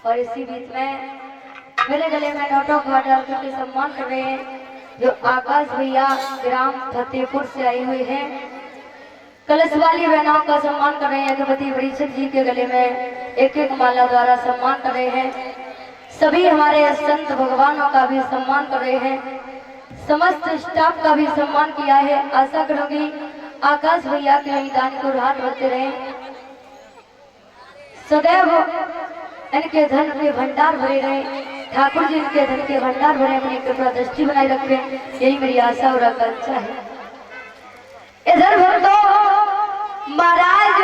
और इसी बीच में मेरे गले में नोटों का डाल करके सम्मान कर रहे हैं जो आकाश भैया ग्राम फतेहपुर से आई हुई हैं। कलश वाली बहनों का सम्मान कर रहे हैं। अगरबत्ती परिषद जी के गले में एक एक माला द्वारा सम्मान कर रहे हैं। सभी हमारे संत भगवानों का भी सम्मान कर रहे हैं। समस्त स्टाफ का भी सम्मान किया है। आशा करूंगी आकाश भैया के दान को हाथ बढ़ते रहे, सदैव इनके धन के भंडार भरे रहे, ठाकुर जी इनके धन के भंडार भरे, अपनी कृपा दृष्टि बनाए रखे, यही मेरी आशा और आकांक्षा है। इधर भक्तों महाराज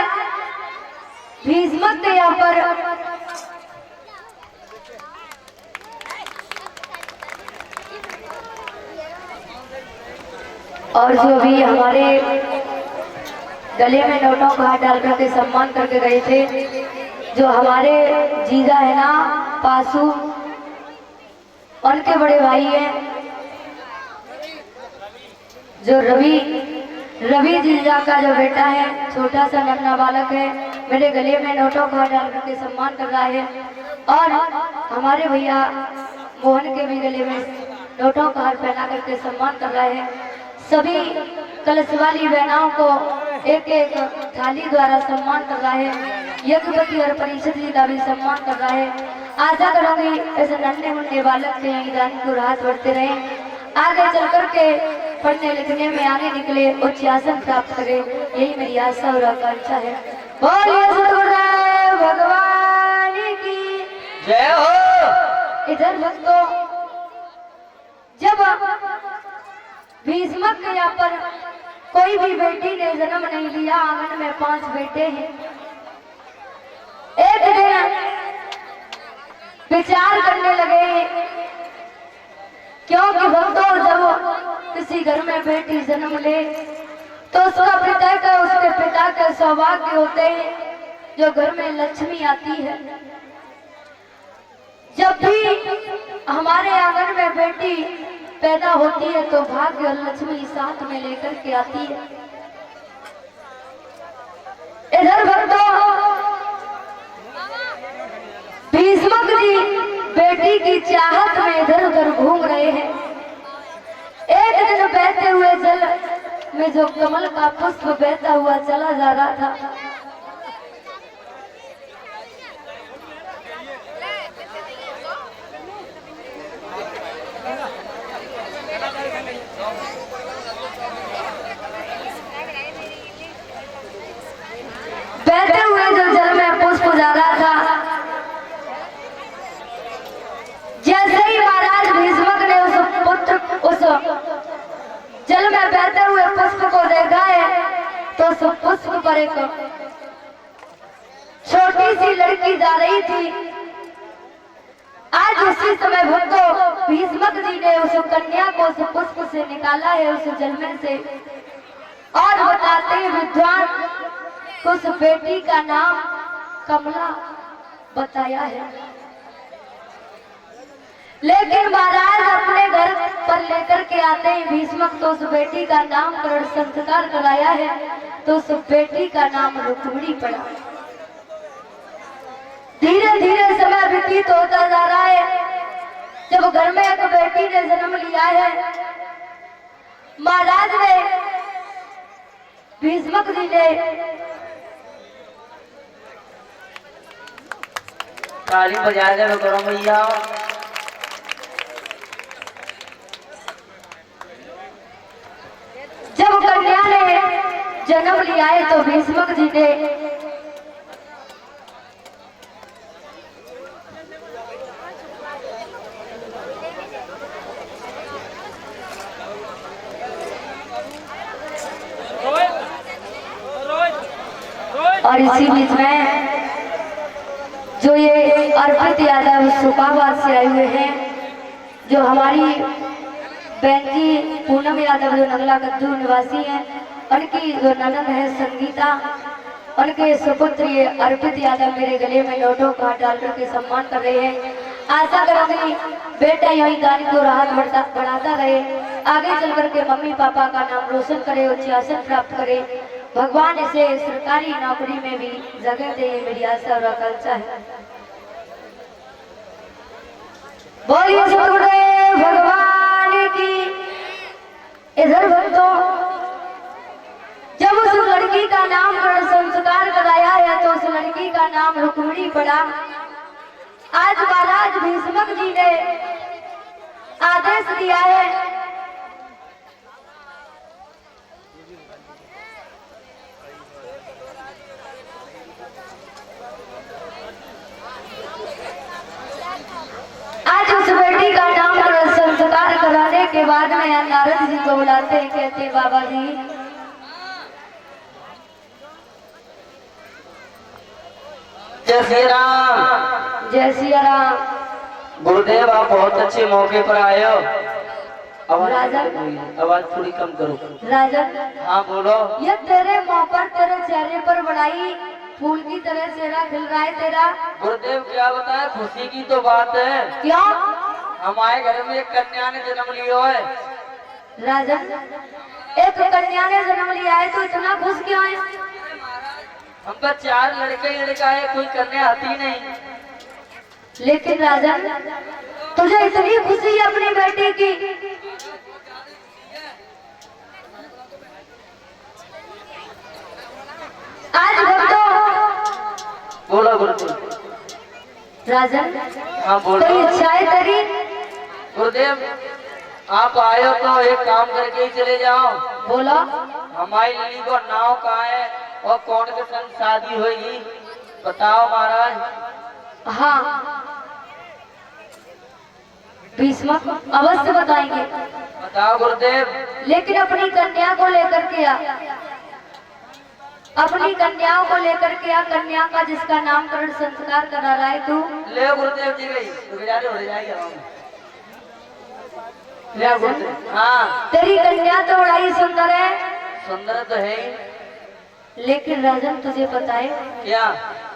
भीष्मक यहाँ पर और जो भी हमारे गले में नोटों का हाथ डाल करके सम्मान करके गए थे, जो हमारे जीजा है ना पासू, उनके बड़े भाई हैं जो रवि जीजा का जो बेटा है, छोटा सा नन्हा बालक है, मेरे गले में नोटों का हाथ डाल करके सम्मान कर रहा है। और हमारे भैया मोहन के भी गले में नोटों का हार पहना करके सम्मान कर रहा है। सभी कलश वाली बहनों को एक एक थाली द्वारा सम्मान कर रहा है। यज्ञपति और परिषद जी का भी सम्मान कर रहा है। आशा करूंगी ऐसे नन्हे मुन्ने बालक से यही दान को राहत बढ़ते रहे, आगे चल करके पढ़ने लिखने में आगे निकले, उच्च आसन प्राप्त करे, यही मेरी आशा और आकांक्षा है। बोलिए सतगुरुदेव भगवान की जय हो। इधर भक्तों जब भीष्मक के यहाँ पर कोई भी बेटी ने जन्म नहीं लिया, आंगन में 5 बेटे हैं। एक दिन विचार करने लगे, क्योंकि भक्तों जब किसी घर में बेटी जन्म ले तो उसके पिता के सौभाग्य होते हैं, जो घर में लक्ष्मी आती है। जब भी हमारे आंगन में बेटी पैदा होती है तो भाग्य और लक्ष्मी साथ में लेकर के आती है। इधर भक्तों भीष्मक जी बेटी की चाहत में इधर उधर घूम रहे हैं। एक दिन बहते हुए जल में जो कमल का पुष्प बहता हुआ चला जा रहा था, बहते हुए जो जल में पुष्प जा रहा था, जैसे ही महाराज भीष्मक ने उस जल में बहते हुए पुष्प को देखा है तो उस पुष्प पर एक छोटी सी लड़की जा रही थी। आज उसी समय भक्तों भीष्मक जी ने उस कन्या को उस पुष्प से निकाला है, उस जल में से, और बताते हैं विद्वान उस बेटी का नाम कमला बताया है। लेकिन महाराज अपने घर पर लेकर के आते हैं भीष्मक तो उस बेटी का नामकरण संस्कार कराया है, तो उस बेटी का नाम रुक्मिणी पड़ा। धीरे धीरे समय व्यतीत होता जा रहा है। जब घर में एक बेटी ने जन्म लिया है, महाराज ने भीष्मक जी ने ताली बजा के करो भैया। जब कन्या ने जन्म लिया है तो भीष्मक जी ने और इसी बीच में जो ये अर्पित यादव सुखाबाद से आए हुए हैं, जो हमारी बहन जी पूनम यादव जो नगला कद्दू निवासी हैं, उनकी जो ननद है संगीता, उनके सुपुत्र ये अर्पित यादव मेरे गले में नोटों का डाल करके सम्मान कर रहे हैं। आशा करूंगी बेटा यही दान को राहत बढ़ाता रहे, आगे चल करके मम्मी पापा का नाम रोशन करे, उच्च आसन प्राप्त करे, भगवान इसे सरकारी नौकरी में भी जगह दे, मेरी आशा और आकांक्षा है। बोलिए सतगुरुदेव भगवान की। इधर भक्तों, जब उस लड़की का नामकरण संस्कार कराया है तो उस लड़की का नाम रुक्मिणी पड़ा। आज महाराज भीष्मक जी ने आदेश दिया है आज उस बेटी का नामकरण संस्कार कराने के बाद में नारद जी को बुलाते हैं, कहते हैं बाबा जी जय श्री राम। जय सिया राम। गुरुदेव आप बहुत अच्छे मौके पर आए हो। राजन, आवाज थोड़ी कम करो। राजन, हाँ बोलो। ये तेरे मुंह पर, तेरे चेहरे पर बनाई फूल की तरह चेहरा खिल रहा है तेरा। गुरुदेव क्या बताए, खुशी की तो बात है। क्यों? हमारे घर में एक कन्या ने जन्म लिया है। राजन, एक कन्या ने जन्म लिया है तो इतना खुश क्यों है? हमका 4 लड़के ही लड़का है, कोई कन्या आती नहीं। लेकिन राजन, तुझे इतनी खुशी है अपनी बेटी की, आज भक्तों। बोलो गुरुदेव। राजन, हाँ बोलो। तेरी इच्छा है तेरी? गुरुदेव आप आए हो तो एक काम करके ही चले जाओ। बोलो। हमारी लली को नाव कहाँ है और कौन के संग शादी होगी, बताओ महाराज। हाँ, भीष्मक अवश्य बताएंगे। बताओ गुरुदेव। लेकिन अपनी कन्या को लेकर के आ, अपनी कन्याओं को लेकर के आ, कन्या का जिसका नामकरण संस्कार करा रहा है तू। ले गुरुदेव जी गई हो जाएगी। ले गुरुदेव। हाँ तेरी कन्या तो बड़ी सुंदर है। सुंदर तो है ही, लेकिन राजन तुझे पता है क्या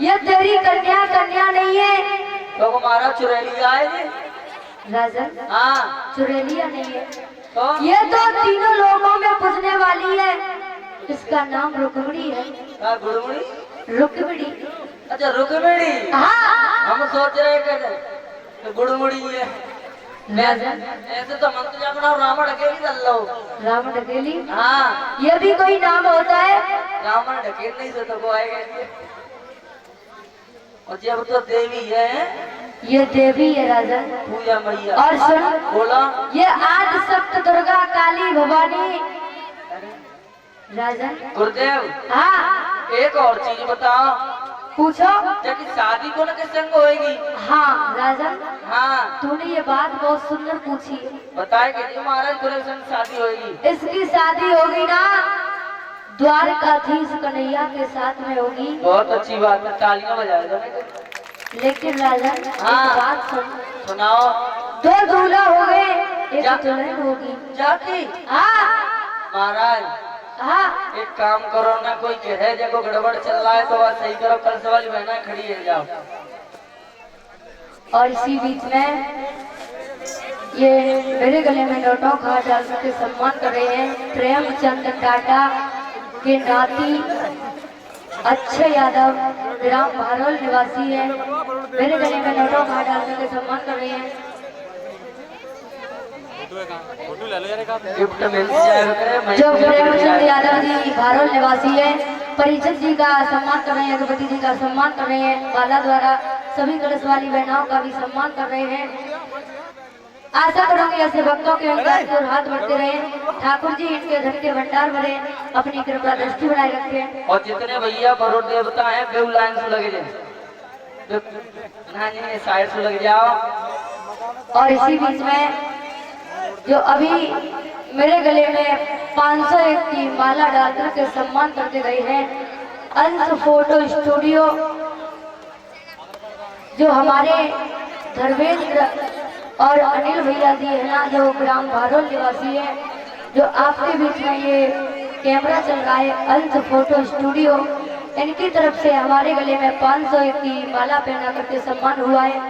ये तेरी कन्या कन्या नहीं है। तो हमारा चुरेली आए। राजन, हाँ चुरेलिया नहीं है, तो ये तो तीनों लोगों में पूजने वाली है। इसका नाम रुक्मिणी है। गुड़मुड़ी। रुक्मिणी। अच्छा रुक्मिणी। हाँ। हम सोच रहे कि गुड़मुड़ी है। राजन, ऐसे तो मंत्र जापना रावण अकेली कर लो। रावण अकेली? हाँ ये भी कोई नाम होता है? रावण ढकेल नहीं से तो को आएगा। और जब तो देवी है, ये देवी है राजन। पूजा मैया। और सुन, बोला ये आदि सप्त दुर्गा काली भवानी। राजन। गुरुदेव हाँ एक और चीज बताओ, पूछो। जब शादी को न किस संग होएगी? हाँ राजन, हाँ तूने ये बात बहुत सुंदर पूछी। बताए कि महाराज पूरे संग शादी होएगी। इसकी शादी होगी ना द्वारकाधीश कन्हैया के साथ में होगी। बहुत अच्छी बात है, तालियां बजाए दो। लेकिन राजन हाँ। एक बात सुन, सुनाओ। 2 दूल्हा हो गए, एक दुल्हन होगी। जाती हाँ महाराज हाँ। एक काम करो ना, कोई कहे जब गड़बड़ चल रहा है तो बात सही करो, कल से वाली बहना खड़ी है जाओ। और इसी बीच में ये मेरे गले में नोटों का डाल के सम्मान कर रहे हैं प्रेमचंद टाटा के नाती अक्षय यादव, ग्राम भारौल निवासी है। मेरे गले में नोटों का डाल के सम्मान कर रहे हैं। गिफ्ट मिल जाएगा। जो प्रेमचंद यादव जी भारौल निवासी है, परिजन जी का सम्मान कर रहे हैं, अगरबत्ती जी का सम्मान कर रहे हैं, बाला द्वारा सभी कलश वाली बहनों का भी सम्मान कर रहे हैं। आशा करूंगी ऐसे भक्तों के अंदर और हाथ बढ़ते रहे, ठाकुर जी इनके धन के भंडार भरे, अपनी कृपा दृष्टि बनाए रखें। और जितने भैया बरोड़ देवता हैं बेउ लाइन से लगे जाए, ना जी साइड से लग जाओ। और इसी बीच में जो अभी मेरे गले में 501 की माला डालकर के सम्मान करके गए हैं, अंश फोटो स्टूडियो, जो हमारे धर्मेंद्र और अनिल भैया जी है ना, जो ग्राम भारोल निवासी है, जो आपके बीच में ये कैमरा चल रहा है, अंश फोटो स्टूडियो, इनकी तरफ से हमारे गले में 501 की माला पहना करके सम्मान हुआ है।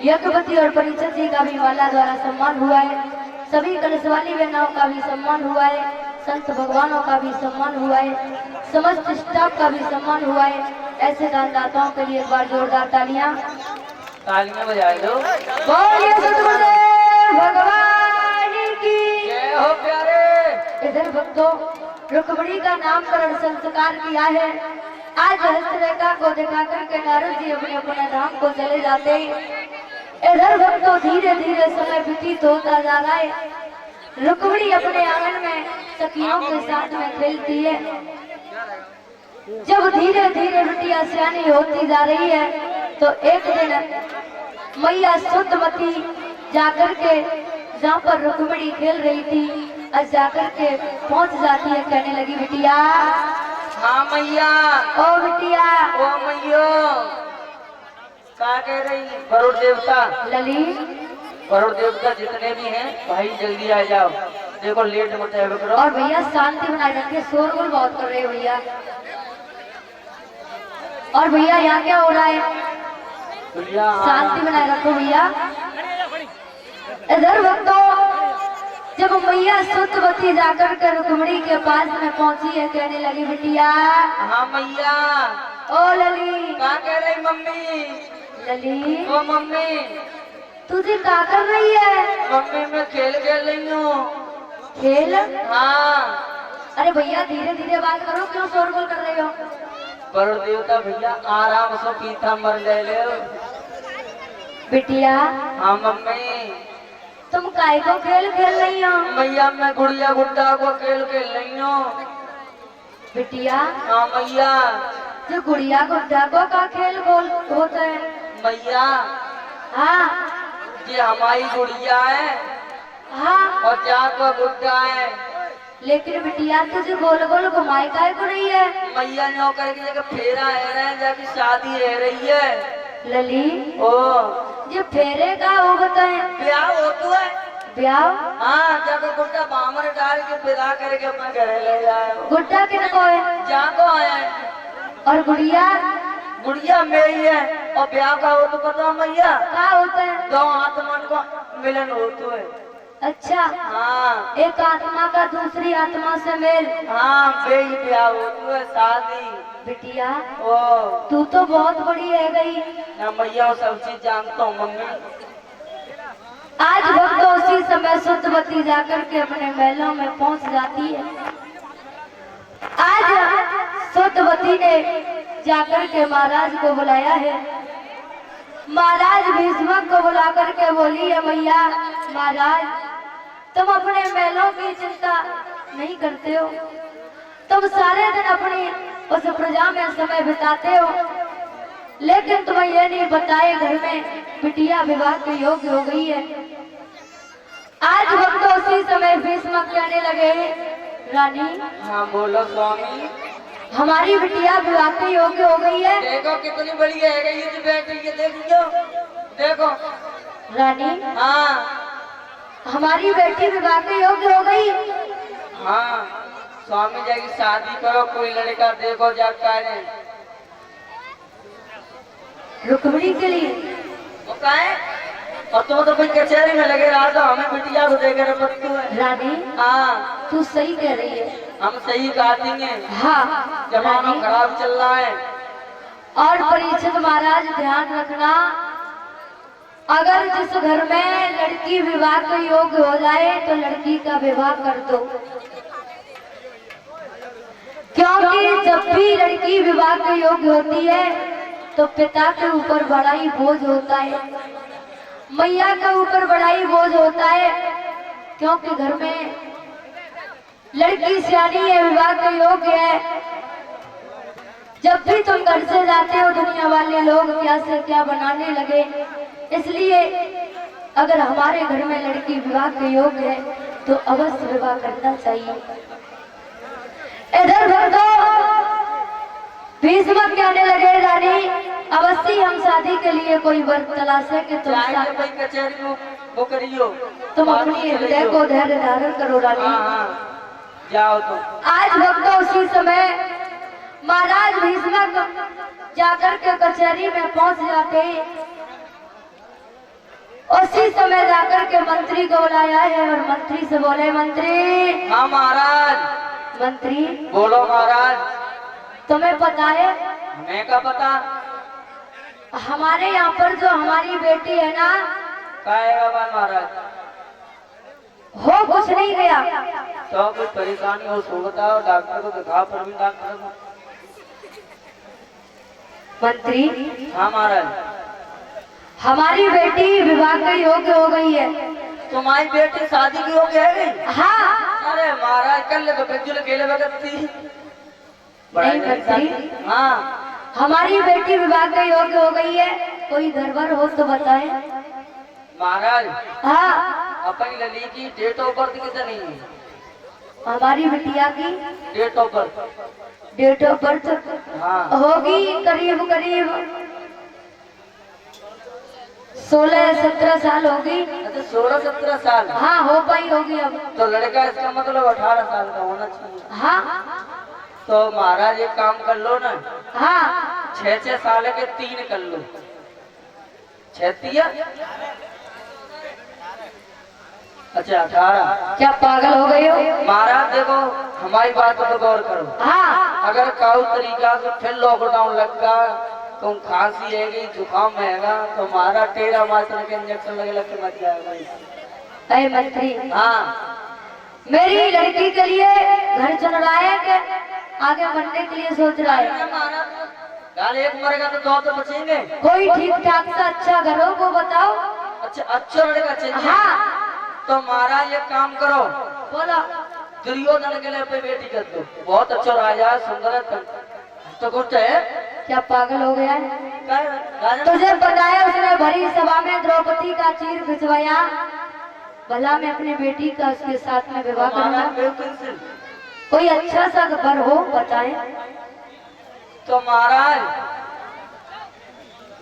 यज्ञपति और परिषद जी का भी माला द्वारा सम्मान हुआ है। सभी कलश वाली बहनों का भी सम्मान हुआ है। संत भगवानों का भी सम्मान हुआ है। समस्त स्टाफ का भी सम्मान हुआ है। ऐसे दानदाताओं के लिए एक बार जोरदार तालियां बजाए दो। बोलिए सतगुरुदेव भगवान की जय हो प्यारे। इधर भक्तों, रुक्मिणी का नामकरण संस्कार किया है। आज हस्तरेखा को दिखा करके नारद जी अपने अपने धाम को चले जाते हैं। इधर भक्तों, धीरे धीरे समय व्यतीत होता जा रहा है। रुक्मिणी अपने आंगन में सखियों के साथ में खेलती है। जब धीरे धीरे बिटिया सियानी होती जा रही है, तो एक दिन मैया सुतमती जाकर के जहाँ पर रुक्मिणी खेल रही थी, जाकर के पहुंच जाती है, कहने लगी, बिटिया। हाँ मैया। ओ बिटिया। ओ मैयो, क्या कह रही? बरोड़ देवता ललित, बरोड़ देवता जितने भी हैं भाई जल्दी आ जाओ, देखो लेट मत करो। और भैया शांति बनाए रखिए, शोरगुल बहुत कर रहे हो भैया। और भैया यहाँ क्या हो रहा है? भैया शांति बनाए रखो भैया। इधर भक्तों, जब मैया सुतवती जाकर के रुक्मिणी के पास में पहुंची है, कहने लगी, बिटिया। हाँ मैया। ओ लली। क्या कह रही मम्मी? लली। ओ मम्मी। तुझे क्या कर रही है? मम्मी मैं खेल खेल रही हूँ। खेल? हाँ। अरे भैया धीरे धीरे बात करो, क्यों शोरगुल कर रहे हो? बरोड़ देवता भैया आराम से पीता मर ले ले। बिटिया। हाँ मम्मी। तुम काय को खेल खेल रही हो? मैया मैं गुड़िया गुड्डा को खेल खेल रही हूँ। बिटिया। हाँ मैया। जो गुड़िया गुड्डा को का खेल बोल होता है? मैया। हाँ। ये हमारी गुड़िया है। हाँ। और जाको गुड्डा है। लेकिन बिटिया तुझे गोल गोल घुमाई काय को रही है? मैया नौकर की जगह फेरा है, जाके शादी रह रही है। लली। ओ ये फेरे का हो बताए? ब्याह हो तो है। ब्याह? हाँ, जाको गुड्डा बामर डाल के विदा करके अपने घरे ले जाए। गुड्डा किनको है? जाको है। और गुड़िया? गुड़िया मेरी है। और ब्याह का हो तो पता मैया? क्या होता है? दो आत्मा को मिलन होता है। अच्छा। हाँ। एक आत्मा का दूसरी आत्मा से मेल। हाँ, बेही ब्याह होता है, शादी। बिटिया ओ तू तो बहुत बड़ी है गई। ना मैया सब चीज जानता हूँ मम्मी। आज भक्त उसी समय सुतवती जाकर के अपने महलों में पहुंच जाती है। आज सुतवती ने जाकर के महाराज को बुलाया है। महाराज भीष्मक को बुला करके बोली है, मैया महाराज तुम अपने महलों की चिंता नहीं करते हो, तुम सारे दिन अपनी उस प्रजा में समय बिताते हो, लेकिन तुम्हें ये नहीं बताए घर में बिटिया विवाह के योग्य हो गई है। आज भक्त उसी समय भीष्मक कहने लगे, रानी। हाँ बोलो स्वामी। हमारी बिटिया विवाह के योग्य हो गई है। देखो कितनी बड़ी है गई है, बैठ रही है, देखियो देखो। रानी। हाँ हमारी बेटी विवाह के योग्य हो गई। हाँ स्वामी जाएगी शादी करो, कोई लड़का देखो जाकर। रुक्मिणी के लिए वो का है? और तुम तो कोई कचहरी में लगे रहा, तो हमें बिटिया को देकर पत्तू है। रानी हाँ तू सही कह रही है। हम सही कहती हैं। हाँ जमाना रानी। खराब चल रहा है। और परीक्षित महाराज ध्यान रखना, अगर जिस घर में लड़की विवाह के योग्य हो जाए तो लड़की का विवाह कर दो, क्योंकि जब भी लड़की विवाह के योग्य होती है तो पिता के ऊपर बड़ा ही बोझ होता है। मैया के ऊपर बड़ा ही बोझ होता है, क्योंकि घर में लड़की सियानी है, विवाह के योग्य है। जब भी तुम घर से जाते हो दुनिया वाले लोग क्या से क्या बनाने लगे, इसलिए अगर हमारे घर में लड़की विवाह के योग्य है तो अवश्य विवाह करना चाहिए। इधर भक्तों भीष्म कहने लगे, रानी अवश्य हम शादी के लिए कोई वर तलाशे कि तुम कचहरी में वो करियो, तुम अपनी हृदय को धैर्य धारण करो रानी। हाँ, जाओ तुम। आज भक्तों उसी समय महाराज भीष्म जाकर के कचहरी में पहुंच जाते, उसी समय जाकर के मंत्री को बुलाया है और मंत्री से बोले, मंत्री। हाँ महाराज। मंत्री बोलो महाराज। तुम्हें पता है? हमें क्या पता? हमारे यहाँ पर जो हमारी बेटी है ना, क्या है महाराज? हो कुछ नहीं गया। तो कुछ परेशानी हो सो बताओ, डॉक्टर को दिखा, पर भी डॉक्टर को। मंत्री। हाँ महाराज। हमारी बेटी विवाह के योग्य हो गई है। तुम्हारी बेटी शादी की योग्य है गई? हाँ। अरे महाराज कल तो बिजुल खेले वक्त थी। नहीं मंत्री। हाँ हमारी बेटी विवाह के योग्य हो गई है, कोई गड़बड़ हो तो बताएं। महाराज। हाँ। अपनी लली की डेट ऑफ बर्थ कितनी है? हमारी बिटिया की date of birth. Date of birth हाँ होगी करीब करीब 16-17 साल होगी। अच्छा 16-17 साल। हाँ हो पाई होगी अब। तो लड़का इसका मतलब 18 साल का होना चाहिए। हाँ। तो महाराज एक काम कर लो ना। हाँ। 6 साल के 3 कर लो। 6 अच्छा 18। क्या पागल हो गए हो? महाराज देखो हमारी बात पर गौर करो। हाँ। अगर काउ तरीका से फिर लॉकडाउन लगा, तुम खांसी है जुकाम रहेगा, तो हमारा 13 मात्र के इंजेक्शन लगे लग के मच जाएगा। अरे मंत्री। हाँ मेरी लड़की के लिए घर चल रहा है कि आगे बढ़ने के लिए सोच रहा है? गाल एक मरेगा तो 2 तो बचेंगे। कोई ठीक ठाक सा अच्छा घर हो वो बताओ। अच्छा लड़का चाहिए। हाँ। तो महाराज एक काम करो, बोलो। दुर्योधन के लिए अपनी बेटी कर दो। बहुत अच्छा राजा है, सुंदर है, तो कुछ है। क्या पागल हो गया है? तुझे बताया उसने भरी सभा में द्रौपदी का चीर भिजवाया, भला मैं अपनी बेटी का उसके साथ में विवाह करूंगा? कोई अच्छा सा घर हो बताए। तो महाराज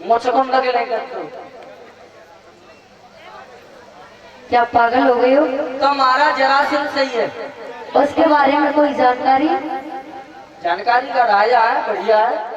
मुझको लगे नहीं करते। क्या पागल हो गए हो? तो महाराज जरासंध सही है। उसके बारे में कोई जानकारी? जानकारी का राजा है, बढ़िया है।